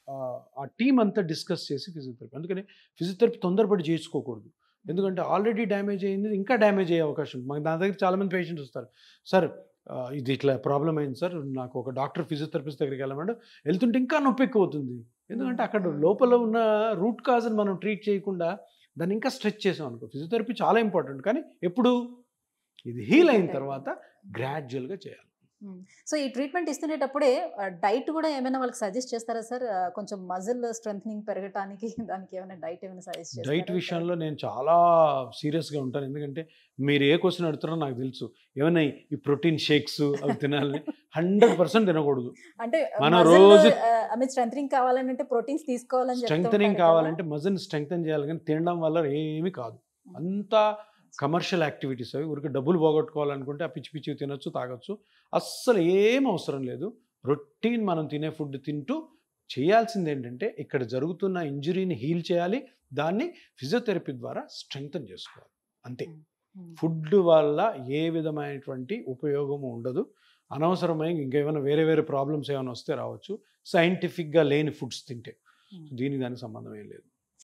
ఆ టీం అంతా డిస్కస్ చేసి ఫిజియోథెరపీ. అందుకని ఫిజియోథెరపీ తొందరపడి చేసుకోకూడదు. ఎందుకంటే ఆల్రెడీ డ్యామేజ్ అయింది, ఇంకా డ్యామేజ్ అయ్యే అవకాశం ఉంది. నా దగ్గర చాలామంది పేషెంట్స్ వస్తారు, సార్ ఇది ఇట్లా ప్రాబ్లం అయింది సార్, నాకు ఒక డాక్టర్ ఫిజియోథెరపిస్ట్ దగ్గరికి వెళ్ళమంటే వెళ్తుంటే ఇంకా నొప్పి ఎక్కువ అవుతుంది. ఎందుకంటే అక్కడ లోపల ఉన్న రూట్ కాజ్ని మనం ట్రీట్ చేయకుండా దాన్ని ఇంకా స్ట్రెచ్ చేసాం అనుకో. ఫిజియోథెరపీ చాలా ఇంపార్టెంట్, కానీ ఎప్పుడు ఇది హీల్ అయిన తర్వాత గ్రాడ్యువల్గా చేయాలి. సో ఈ ట్రీట్మెంట్ ఇస్తునేటప్పుడే డైట్ కూడా ఏమైనా వాళ్ళకి సజెస్ట్ చేస్తారా సార్? కొంచెం మజిల్ స్ట్రెంథనింగ్ పెరగటానికి దానికి ఏమైనా డైట్ ఏమైనా సజెస్ట్ చేస్తారా? డైట్ విషయంలో నేను చాలా సీరియస్గా ఉంటాను. ఎందుకంటే మీరు ఏ క్వశ్చన్ అడుగుతారో నాకు తెలుసు. ఏమైనా ఈ ప్రోటీన్ షేక్స్ అవి తినాలని 100% తినకూడదు. అంటే మనం రోజు స్ట్రెంథనింగ్ కావాలంటే ప్రోటీన్స్ తీసుకోవాలని స్ట్రెంథనింగ్ కావాలంటే మజిల్ స్ట్రెంథన్ చేయాలి, కానీ తినడం వల్ల ఏమీ కాదు. అంతా కమర్షియల్ యాక్టివిటీస్ అవి. ఊరికి డబ్బులు పోగొట్టుకోవాలనుకుంటే ఆ పిచ్చి పిచ్చి తినొచ్చు, తాగొచ్చు. అస్సలు ఏం అవసరం లేదు. రొటీన్ మనం తినే ఫుడ్ తింటూ చేయాల్సింది ఏంటంటే ఇక్కడ జరుగుతున్న ఇంజురీని హీల్ చేయాలి, దాన్ని ఫిజియోథెరపీ ద్వారా స్ట్రెంగ్తన్ చేసుకోవాలి, అంతే. ఫుడ్ వల్ల ఏ విధమైనటువంటి ఉపయోగము ఉండదు. అనవసరమైన ఇంకేమైనా వేరే వేరే ప్రాబ్లమ్స్ ఏమైనా వస్తే రావచ్చు, సైంటిఫిక్గా లేని ఫుడ్స్ తింటే. దీనికి దానికి సంబంధం ఏం లేదు.